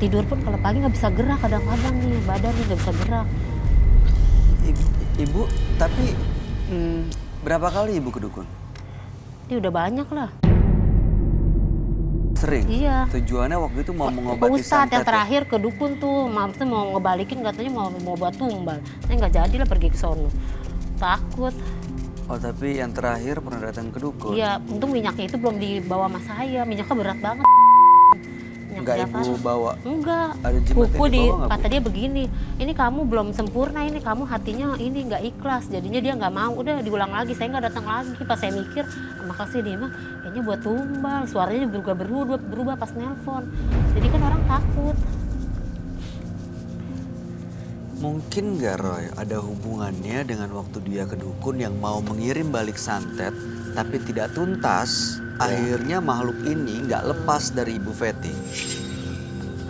tidur pun kalau pagi nggak bisa gerak, kadang-kadang nih badan nih nggak bisa gerak. Ibu, tapi berapa kali ibu ke dukun? Ini udah banyak lah. Sering? Iya. Tujuannya waktu itu mau Pak mengobati Ustadz santet yang terakhir ke dukun tuh, maksudnya mau ngebalikin katanya mau buat tumbal. Saya nggak jadi lah pergi ke sono. Takut. Oh, tapi yang terakhir pernah datang ke dukun? Iya, untung minyaknya itu belum dibawa sama saya. Minyaknya berat banget. Enggak ibu bawa? Enggak. Ada jimat Kuku yang dibawa nggak, Bu? kata dia begini, ini kamu belum sempurna, ini kamu hatinya ini nggak ikhlas. Jadinya dia nggak mau, udah diulang lagi. Saya nggak datang lagi. Pas saya mikir, makasih dia mah kayaknya buat tumbal. Suaranya berubah pas nelpon. Jadi kan orang takut. Mungkin nggak Roy ada hubungannya dengan waktu dia ke dukun yang mau mengirim balik santet tapi tidak tuntas, akhirnya makhluk ini nggak lepas dari Ibu Feti.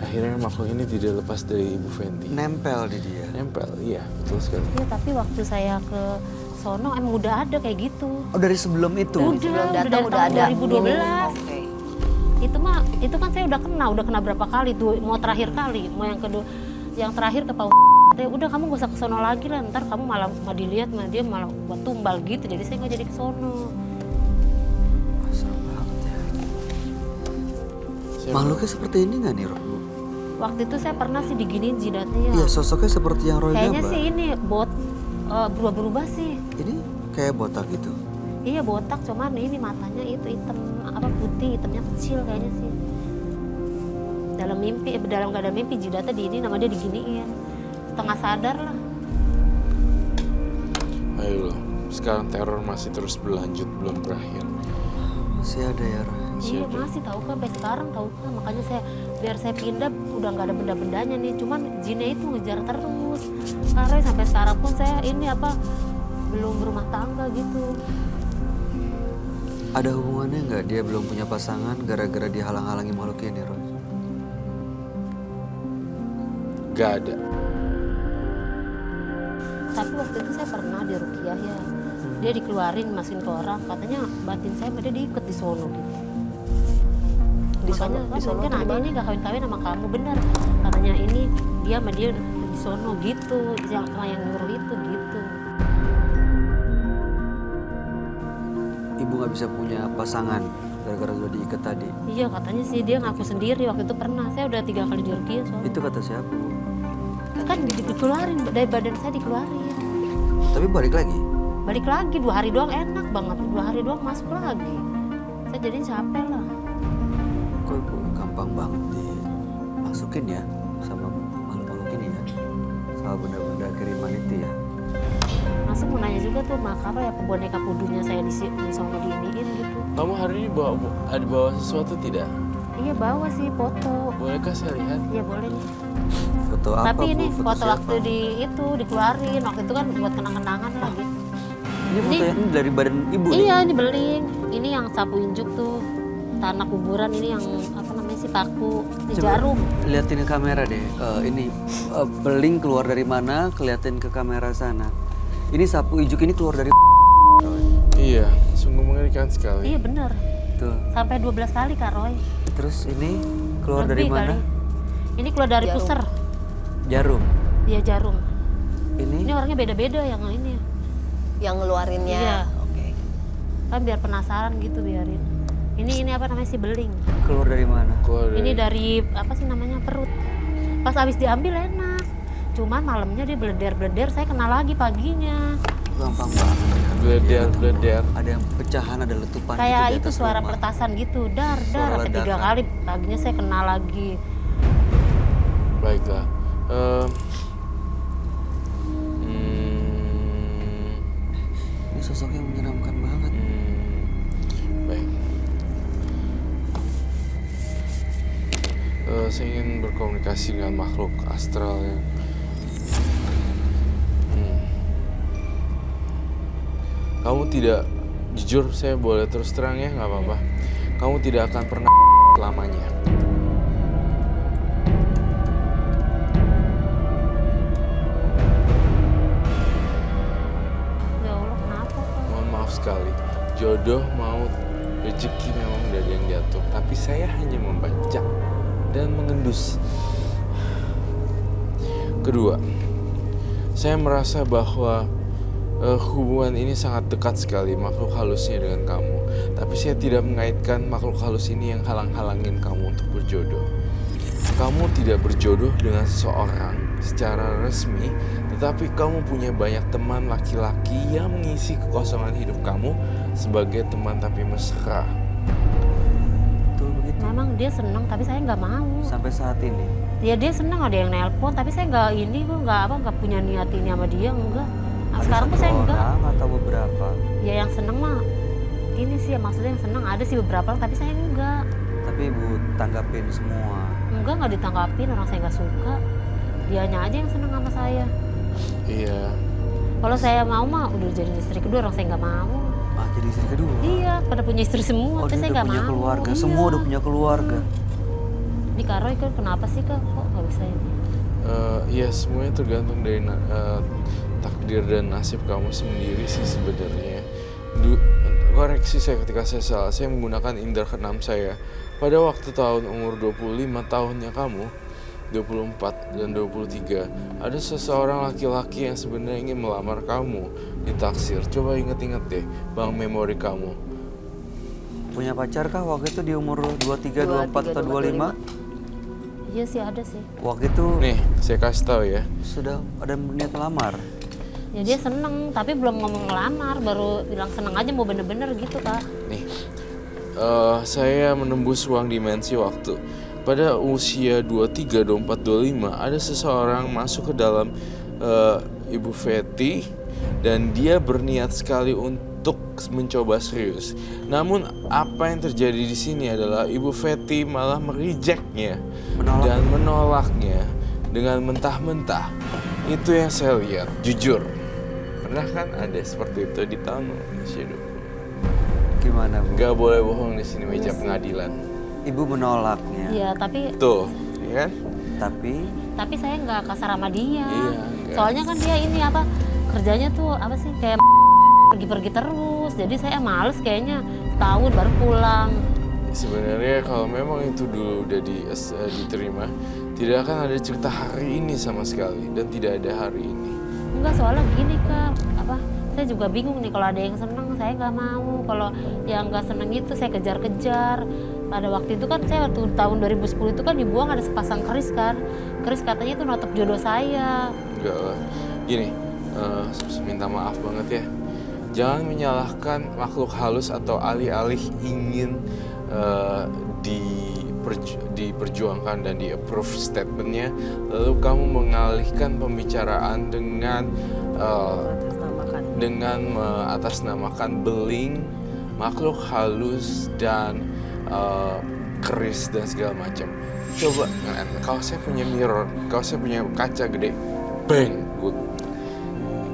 Akhirnya makhluk ini tidak lepas dari Ibu Fenti. Nempel di dia. Nempel, iya betul sekali. Iya, tapi waktu saya ke sono emang udah ada kayak gitu. Oh, dari sebelum itu? Udah datang dari udah tahun ada. 2012. Oke. Itu kan saya udah kena berapa kali tuh, mau terakhir kali, mau yang kedua, yang terakhir ke Pak udah kamu gak usah ke sono lagi lah, ntar kamu malah dilihat dia malah buat tumbal gitu, jadi saya nggak jadi ke sono. Serem banget ya. Makhluknya seperti ini nggak nih, Roy? Waktu itu saya pernah sih diginiin jidatnya. Iya, sosoknya seperti yang Roy Kayaknya gambar. sih ini berubah-berubah sih. Ini kayak botak gitu. Iya botak, cuman ini matanya itu hitam, putih, hitamnya kecil kayaknya sih. Dalam mimpi, dalam gak ada mimpi jidatnya nama dia diginiin. Setengah sadar lah. Ayolah, sekarang teror masih terus berlanjut, belum berakhir. Masih ada ya, Roy? Iya masih tahu kan, sampai sekarang tahu kan. Makanya biar saya pindah udah nggak ada benda-bendanya nih. Cuman jinnya itu ngejar terus. Karena sampai sekarang pun saya ini belum berumah tangga gitu. Ada hubungannya nggak dia belum punya pasangan gara-gara dihalang-halangi makhluk ini, Roy? Gak ada. Tapi waktu itu saya pernah di Rukiah ya. Dia dikeluarin, masukin ke orang. Katanya batin saya sama dia diikat di sono gitu. Di sono, Makanya di sono mungkin tuh ada di ini gak kawin-kawin sama kamu, bener. Katanya ini dia sama dia di sono gitu. Yang nyuruh itu gitu. Ibu nggak bisa punya pasangan gara-gara udah diikat tadi. Iya katanya sih dia ngaku sendiri waktu itu pernah. Saya udah 3 kali di Rukiah soalnya. Itu kata siapa, Bu? Kan dikeluarin, dari badan saya dikeluarin. Tapi balik lagi. Balik lagi 2 hari doang enak banget. 2 hari doang masuk lagi. Saya jadinya capek lah. Kok Ibu gampang banget dimasukin ya sama makhluk-makhluk ini ya? Sama benda-benda kiriman itu ya? Masuk mau nanya juga tuh makanya ya boneka pudunya saya di sono diiniin gitu. Kamu hari ini bawa sesuatu tidak? Iya bawa sih foto. Bolehkah saya lihat? Iya boleh nih. Foto apa, Tapi Bu? ini foto siapa? waktu dikeluarin. Waktu itu kan buat kenang-kenangan lah gitu. Ini fotonya ini dari badan Ibu nih? Iya ini beling. Ini yang sapu injuk tuh. Tanah kuburan ini yang paku. Di Coba jarum. liatin ke kamera deh. Ini beling keluar dari mana? Keliatin ke kamera sana. Ini sapu ijuk ini keluar dari Iya, sungguh mengerikan sekali. Iya bener. tuh. Sampai 12 kali Kak Roy. Terus ini keluar dari Lebih mana? kali. Ini keluar dari Jarum. pusar. Jarum. Iya jarum. Ini Ini orangnya beda-beda yang ini. Yang ngeluarinnya. Iya. Oke. Kan biar penasaran gitu biarin. Ini apa namanya si beling. keluar dari mana? Keluar dari... Ini dari apa sih namanya perut. Pas habis diambil enak. Cuman malamnya dia bleder-bleder, saya kena lagi paginya. Gampang banget. Bleder. Ada yang pecahan, ada letupan. Kayak gitu di itu atas suara rumah. pertasan gitu, dar Suara sampai 3 ledakan. kali. Paginya saya kena lagi. Baiklah. Ini sosoknya menyeramkan banget. Baik. Saya ingin berkomunikasi dengan makhluk astral yang kamu tidak jujur, saya boleh terus terang ya, nggak apa-apa. Kamu tidak akan pernah selamanya. Ya Allah kenapa Pak? Mohon maaf sekali, jodoh, maut, rezeki memang udah ada yang jatuh. Tapi saya hanya membaca dan mengendus. Kedua, saya merasa bahwa hubungan ini sangat dekat sekali makhluk halusnya dengan kamu. Tapi saya tidak mengaitkan makhluk halus ini yang halang-halangin kamu untuk berjodoh. Kamu tidak berjodoh dengan seseorang secara resmi, tetapi kamu punya banyak teman laki-laki yang mengisi kekosongan hidup kamu sebagai teman tapi mesra. Betul begitu. Memang dia senang tapi saya nggak mau. Sampai saat ini. Ya dia senang ada yang nelpon tapi saya nggak ini kok nggak punya niat ini sama dia enggak. Nah, Ada sekarang satu tuh saya enggak. orang atau beberapa? Ya yang senang mah ini sih maksudnya yang senang ada sih beberapa tapi saya enggak. Tapi ibu tanggapin semua. Enggak ditanggapin, orang saya nggak suka. Dianya aja yang senang sama saya. Iya. Kalau saya mau mah udah jadi istri kedua, orang saya nggak mau. Ah, jadi istri kedua? Iya, pada punya istri semua, Oh, tapi dia saya udah nggak punya mau. keluarga. Iya. Semua udah punya keluarga. Di Karo itu kenapa sih kak? Kok nggak bisa ini? Ya semuanya tergantung dari takdir dan nasib kamu sendiri sih sebenarnya. Koreksi saya ketika saya salah, saya menggunakan indera keenam saya. Pada waktu tahun umur 25 tahunnya kamu, 24 dan 23, ada seseorang laki-laki yang sebenarnya ingin melamar kamu ditaksir. Coba inget-inget deh, bang, memori kamu. Punya pacar kah waktu itu di umur 23, 24 atau 25? Iya sih ada sih. Waktu itu Nih, saya kasih tahu ya. sudah ada niat melamar. Ya dia seneng, tapi belum ngomong ngelamar, baru bilang seneng aja mau bener-bener gitu kak. Nih, saya menembus ruang dimensi waktu. Pada usia 23, 24, 25, ada seseorang masuk ke dalam Ibu Fetty dan dia berniat sekali untuk mencoba serius. Namun apa yang terjadi di sini adalah Ibu Fetty malah merejectnya dan menolaknya dengan mentah-mentah. Itu yang saya lihat, jujur. Pernah kan ada seperti itu di tahun usia 20. Gimana bu? Gak boleh bohong di sini meja pengadilan. Ibu menolaknya. Iya tapi Tuh, ya kan? Tapi saya nggak kasar sama dia. Iya, enggak. Soalnya kan dia ini apa kerjanya tuh apa sih kayak pergi-pergi terus. Jadi saya males kayaknya setahun baru pulang. Sebenarnya kalau memang itu dulu udah diterima, tidak akan ada cerita hari ini sama sekali dan tidak ada hari ini. Enggak, soalnya gini kak, saya juga bingung nih kalau ada yang seneng saya nggak mau, kalau yang nggak seneng itu saya kejar-kejar. Pada waktu itu kan saya waktu tahun 2010 itu kan dibuang ada sepasang keris kan, keris katanya itu nutup jodoh saya. Enggak lah, gini, minta maaf banget ya. Jangan menyalahkan makhluk halus atau alih-alih ingin diperjuangkan dan di-approve statementnya, lalu kamu mengalihkan pembicaraan dengan mengatasnamakan beling, makhluk halus dan keris dan segala macam. Coba, kalau saya punya mirror, kalau saya punya kaca gede, bang, good.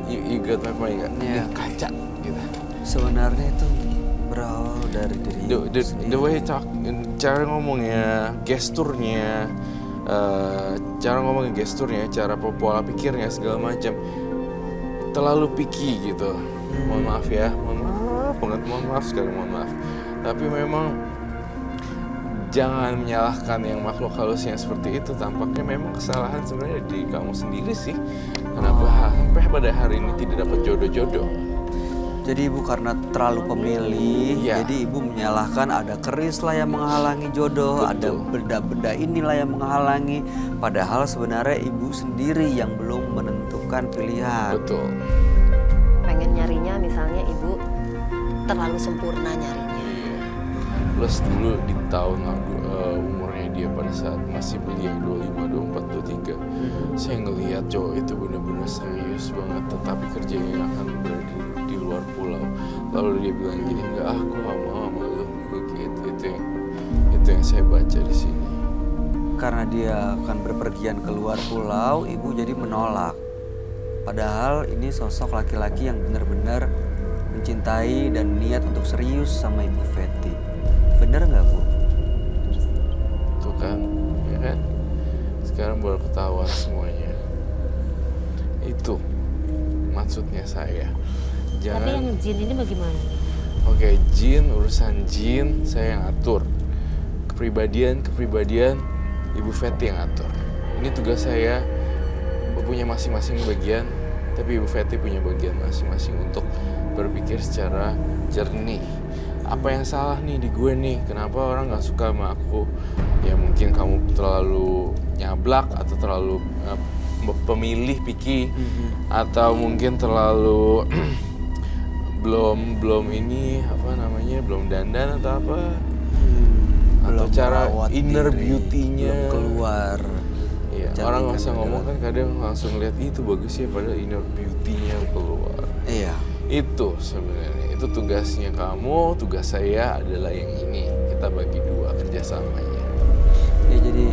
You got my point nggak? Yeah. Kaca, gitu. sebenarnya itu berawal dari diri ibu The sendiri. way talk, cara ngomongnya, gesturnya, cara pola pikirnya segala macam terlalu picky gitu. Mohon maaf ya, mohon maaf sekali, mohon maaf. Tapi memang jangan menyalahkan yang makhluk halusnya seperti itu. Tampaknya memang kesalahan sebenarnya di kamu sendiri sih. Kenapa sampai pada hari ini tidak dapat jodoh-jodoh? Jadi ibu karena terlalu pemilih, Iya. jadi ibu menyalahkan ada keris lah yang menghalangi jodoh, Betul. ada benda-benda inilah yang menghalangi. Padahal sebenarnya ibu sendiri yang belum menentukan pilihan. Betul. Pengen nyarinya misalnya ibu terlalu sempurna nyarinya. Iya. Plus dulu di tahun umurnya dia pada saat masih belia 25, 24, 23, saya ngelihat cowok itu benar-benar serius banget, tetapi kerjanya akan berada di luar pulau. Lalu dia bilang gini, enggak, aku gak mau sama lu. Gitu. Itu yang saya baca di sini. Karena dia akan berpergian ke luar pulau, ibu jadi menolak. Padahal ini sosok laki-laki yang benar-benar mencintai dan niat untuk serius sama ibu Fetty. Bener nggak bu? Tuh kan, ya kan? Sekarang baru ketahuan semuanya. Itu maksudnya saya. Tapi yang jin ini bagaimana? Oke, jin, urusan jin saya yang atur. Kepribadian Ibu Fetty yang atur. Ini tugas saya punya masing-masing bagian, tapi Ibu Fetty punya bagian masing-masing untuk berpikir secara jernih. Apa yang salah nih di gue nih? Kenapa orang nggak suka sama aku? Ya mungkin kamu terlalu nyablak atau terlalu pemilih picky, atau mungkin terlalu belum ini apa namanya, belum dandan atau apa, atau Belum cara merawat inner diri, beauty-nya belum keluar. Iya, orang nggak usah ngomong kan kadang langsung lihat itu bagus ya, padahal inner beauty-nya keluar. Iya. Itu sebenarnya, itu tugasnya kamu, tugas saya adalah yang ini. Kita bagi dua kerjasamanya. Ya jadi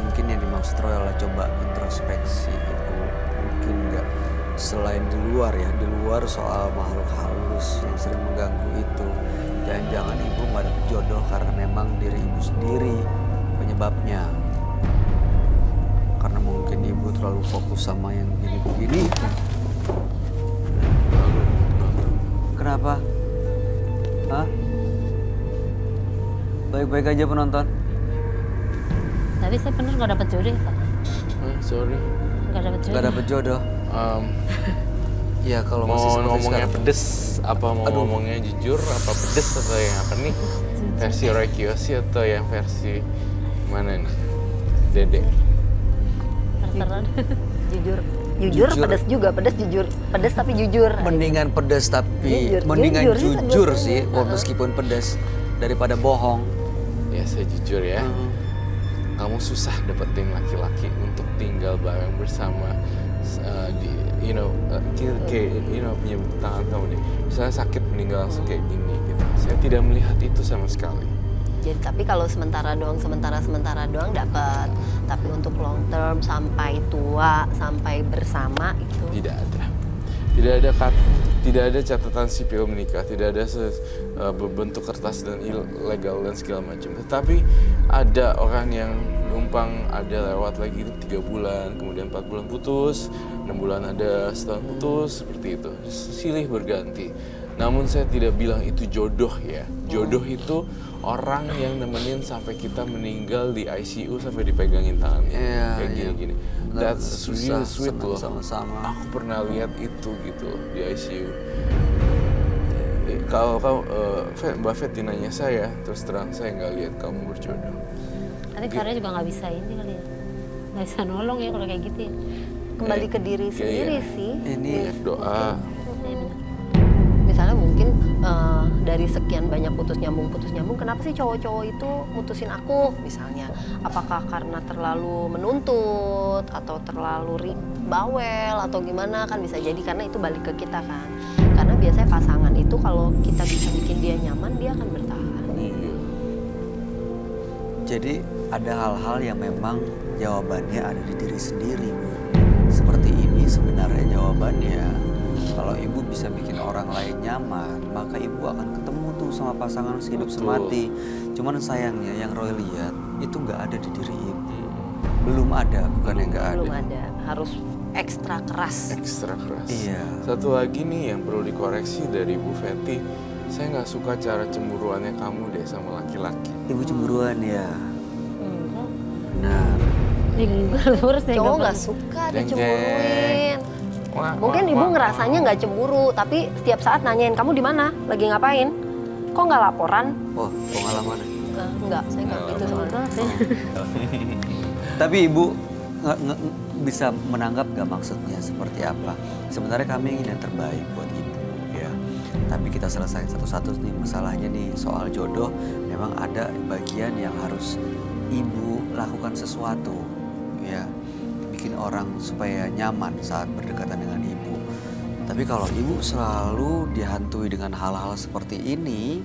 mungkin yang dimaksud Roy adalah coba introspeksi Ibu. Mungkin nggak selain di luar ya, di luar soal makhluk halus yang sering mengganggu itu. Jangan-jangan Ibu nggak dapet jodoh karena memang diri Ibu sendiri penyebabnya. Karena mungkin Ibu terlalu fokus sama yang begini-begini. Kenapa? Hah? Baik-baik aja penonton? Tapi saya bener nggak dapet jodoh ya, Pak. Sorry. Nggak dapet jodoh. Gak dapet jodoh? Ya kalau masih Mau seperti ngomongnya sekarang. pedes, apa mau ngomongnya jujur, apa pedes atau yang apa nih? Versi Roy Kiyoshi atau yang versi mana nih? Dede. Terserah. Jujur, Jujur. pedes juga, pedes jujur, pedes tapi jujur. Mendingan pedas tapi Jujur, mendingan jujur sih jujur sebetulnya. sih, meskipun pedas daripada bohong. Ya saya jujur ya, kamu susah dapetin laki-laki untuk tinggal bareng bersama di punya tangan kamu deh. Misalnya sakit meninggal langsung kayak gini gitu. Saya tidak melihat itu sama sekali. Jadi tapi kalau sementara doang dapat. Tapi untuk long term sampai tua, sampai bersama itu Tidak ada. Tidak ada catatan sipil menikah, tidak ada berbentuk kertas dan ilegal dan segala macam. Tetapi ada orang yang numpang, ada lewat lagi 3 bulan, kemudian 4 bulan putus, 6 bulan ada, setahun putus, seperti itu. Silih berganti. Namun saya tidak bilang itu jodoh ya. Jodoh itu orang yang nemenin sampai kita meninggal di ICU sampai dipegangin tangannya. Iya, kayak iya. gini-gini. Benar, That's susah, really sweet senang loh. sama-sama. Aku pernah lihat itu gitu loh di ICU. Kalau kamu, Mbak Fetty nanya saya, terus terang saya nggak lihat kamu berjodoh. Tapi Karya juga nggak bisa ini kali ya. Nggak bisa nolong ya kalau kayak gitu ya. kembali ke diri Iya, sendiri iya. sih. Ini Doa. Iya, benar. Misalnya mungkin dari sekian banyak putus nyambung, kenapa sih cowok-cowok itu mutusin aku misalnya? Apakah karena terlalu menuntut atau terlalu bawel atau gimana, kan bisa jadi karena itu balik ke kita kan. Karena biasanya pasangan itu kalau kita bisa bikin dia nyaman, dia akan bertahan. Iya. Jadi ada hal-hal yang memang jawabannya ada di diri sendiri, Bu. Seperti ini sebenarnya jawabannya. Kalau Ibu bisa bikin orang lain nyaman, maka Ibu akan ketemu tuh sama pasangan sehidup Betul. semati. Cuman sayangnya yang Roy lihat itu nggak ada di diri Ibu. Belum ada, bukan yang nggak ada. Belum ada, harus ekstra keras. Ekstra keras. Iya. Satu lagi nih yang perlu dikoreksi dari Bu Fetty, saya nggak suka cara cemburuannya kamu deh sama laki-laki. Ibu cemburuan ya. Enggak. Benar. Terus saya Cowok nggak nggak suka Jeng, dicemburuin. Wah, Mungkin wah, ibu wah, ngerasanya nggak cemburu, tapi setiap saat nanyain kamu di mana, lagi ngapain, kok nggak laporan? Oh, pengalaman. Enggak, saya nggak gitu soalnya. Enggak sih. Tapi Ibu bisa menanggap gak maksudnya seperti apa? Sebenarnya kami ingin yang terbaik buat Ibu ya. Tapi kita selesaiin satu-satu nih masalahnya nih soal jodoh. Memang ada bagian yang harus Ibu lakukan sesuatu ya. Bikin orang supaya nyaman saat berdekatan dengan Ibu. Tapi kalau Ibu selalu dihantui dengan hal-hal seperti ini,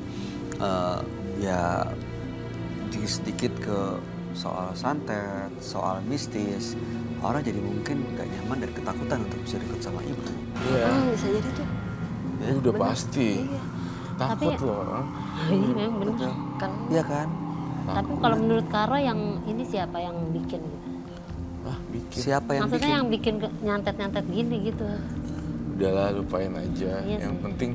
ya sedikit ke soal santet, soal mistis, orang jadi mungkin gak nyaman dan ketakutan untuk bisa dekat sama Ibu. Iya, Bisa jadi tuh. udah pasti. Takut Tapi- loh orang. Iya memang benar. Kan Iya kan? Tapi kalau menurut Karo yang ini siapa yang bikin gitu? Ah, bikin. Siapa yang Maksudnya bikin? yang bikin nyantet-nyantet gini gitu. Udahlah lupain aja. Iya Yang sih. penting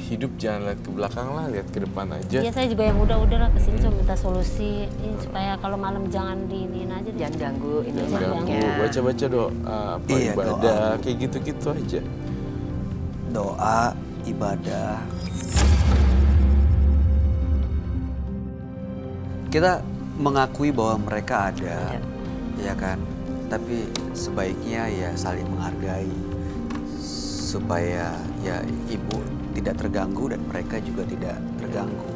hidup jangan lihat ke belakang lah, lihat ke depan aja. Iya, saya juga yang udah lah kesini cuma minta solusi supaya kalau malam jangan diinin aja. Jangan ganggu ini Jangan ganggu, makhluknya. baca-baca doa, apa Iya, ibadah, doa. kayak gitu-gitu aja. Doa, ibadah. Kita mengakui bahwa mereka ada, ya kan? Tapi sebaiknya ya saling menghargai supaya ya ibu tidak terganggu dan mereka juga tidak terganggu.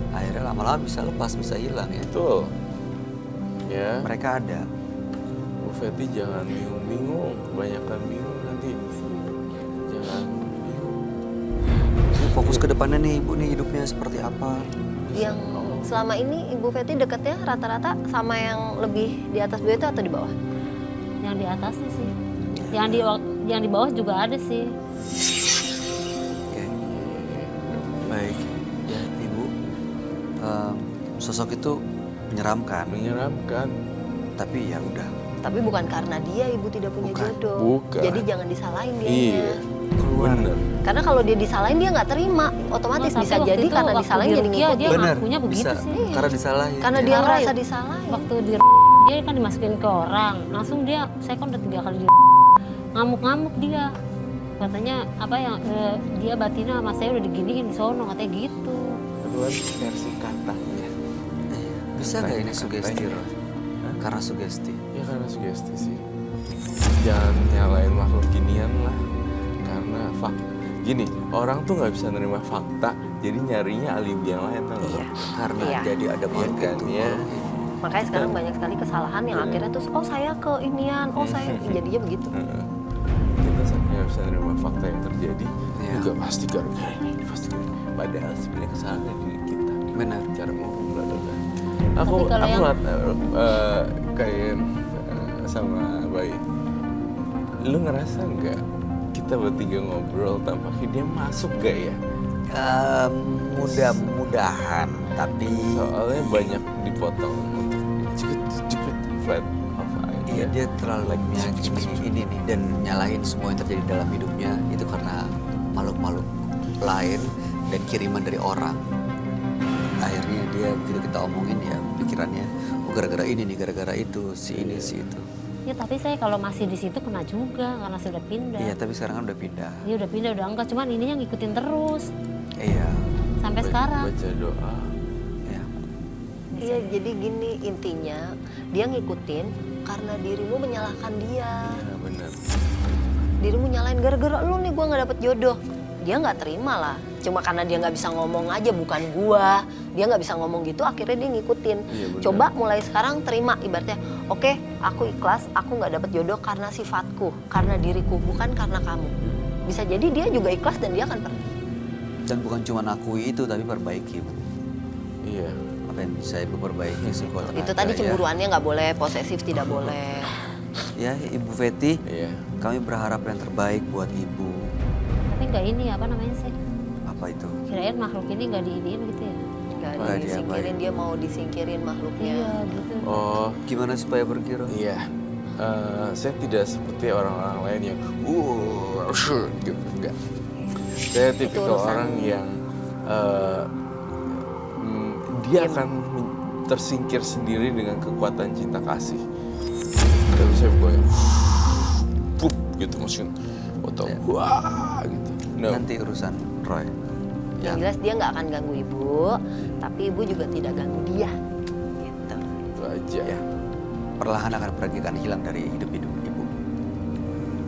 Akhirnya lama-lama bisa lepas, bisa hilang ya. Betul. Ya, Mereka ada. Bu Fetty jangan bingung-bingung, kebanyakan bingung nanti. Jangan bingung. Fokus ke depannya nih ibu nih hidupnya seperti apa. Yang selama ini Ibu Fetty deketnya rata-rata sama yang lebih di atas beliau itu atau di bawah? Yang di atasnya sih. Yang di bawah juga ada sih. Oke. Baik. Ya ibu. Sosok itu menyeramkan. Menyeramkan. Tapi ya udah. Tapi bukan karena dia Ibu tidak punya Bukan. jodoh. Bukan. Jadi jangan disalahin dia. Iya. Bener. Karena kalau dia disalahin dia nggak terima, otomatis Tapi bisa waktu jadi itu karena waktu disalahin di jadi Rukia ngikut. dia Bener. ngakunya begitu Bisa. sih. Karena disalahin. Karena ya. dia Karena ngerasa disalahin. Waktu di dia kan dimasukin ke orang, langsung dia, saya kan udah 3 kali ngamuk-ngamuk dia. Katanya apa yang dia batinnya sama saya udah diginiin di sono, katanya gitu. Kedua versi katanya. Iya. Bisa nggak ini sugesti, Roy? Karena sugesti. Ya karena sugesti sih. Jangan nyalain makhluk ginian lah. Karena gini, orang tuh nggak bisa nerima fakta, jadi nyarinya alibi yang lain tau nggak? Karena Iya. jadi ada makhluk kan, itu. ya. Makanya sekarang banyak sekali kesalahan yang akhirnya tuh oh saya ke inian, oh saya jadinya begitu. Kita nggak bisa nerima fakta yang terjadi, Iya. juga pasti gara-gara ini, pasti gara-gara. Padahal sebenarnya kesalahan dari diri kita. Benar. Cara ngomong bla bla bla. Tapi Aku kalau yang- ngeliat kayak sama Bayi. Lu ngerasa nggak kita bertiga ngobrol tampaknya dia masuk gak ya? Mudah-mudahan. Tapi Soalnya banyak dipotong untuk cepet flat of eye. iya dia terlalu meyakini ini nih dan nyalahin semua yang terjadi dalam hidupnya itu karena makhluk-makhluk lain dan kiriman dari orang. Akhirnya dia gitu kita omongin ya pikirannya oh gara-gara ini nih, gara-gara itu, si ini si itu. Ya tapi saya kalau masih di situ kena juga karena saya udah pindah. Iya tapi sekarang kan udah pindah. Dia udah pindah udah enggak, cuman ininya ngikutin terus Iya. sampai sekarang. Baca doa. Iya. Iya jadi gini intinya dia ngikutin karena dirimu menyalahkan dia. Ya benar. Dirimu nyalain gara-gara lu nih gua nggak dapet jodoh. Dia nggak terima lah. Cuma karena dia nggak bisa ngomong aja bukan gua. Dia nggak bisa ngomong gitu akhirnya dia ngikutin. Iya, benar. Coba mulai sekarang terima ibaratnya. Oke, aku ikhlas, aku nggak dapet jodoh karena sifatku, karena diriku, bukan karena kamu. Bisa jadi dia juga ikhlas dan dia akan pergi. Dan bukan cuma akui itu tapi perbaiki Bu. Iya. Apa yang bisa ibu perbaiki sekuat tenaga Itu tadi ya. cemburuannya nggak boleh, posesif tidak boleh. Ya Ibu Fetty, Iya. kami berharap yang terbaik buat ibu. Tapi enggak ini apa namanya sih? Apa itu? Kirain makhluk ini enggak diiniin gitu ya. Nggak Nggak disingkirin, diapain. dia mau disingkirin makhluknya. Iya gitu. Oh, Gimana supaya pergi Roy? iya. Saya tidak seperti orang-orang lain yang shoot gitu, enggak. Saya tipikal urusan- orang yang dia akan tersingkir sendiri dengan kekuatan cinta kasih. Tapi saya bukan pup gitu maksudnya, atau wah gitu. No. Nanti urusan Roy. Yang jelas dia nggak akan ganggu ibu, tapi ibu juga tidak ganggu dia. Gitu. Itu aja. Ya. Perlahan akan pergi, akan hilang dari hidup-hidup ibu.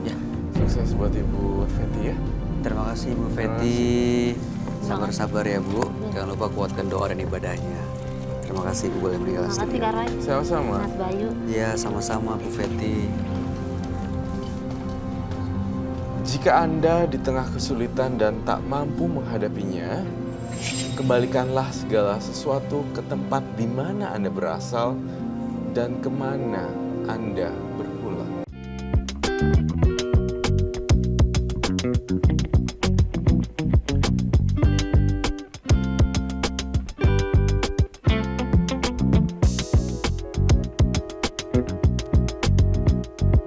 Ya. Sukses buat Ibu Fetty ya. Terima kasih Ibu Fetty. Sabar-sabar ya Bu. Jangan lupa kuatkan doa dan ibadahnya. Terima kasih Ibu boleh meninggalkan Makasih studio. Kak Roy. Sama-sama. Mas Bayu. Ya sama-sama Bu Fetty. Jika Anda di tengah kesulitan dan tak mampu menghadapinya, kembalikanlah segala sesuatu ke tempat di mana Anda berasal dan kemana Anda berpulang.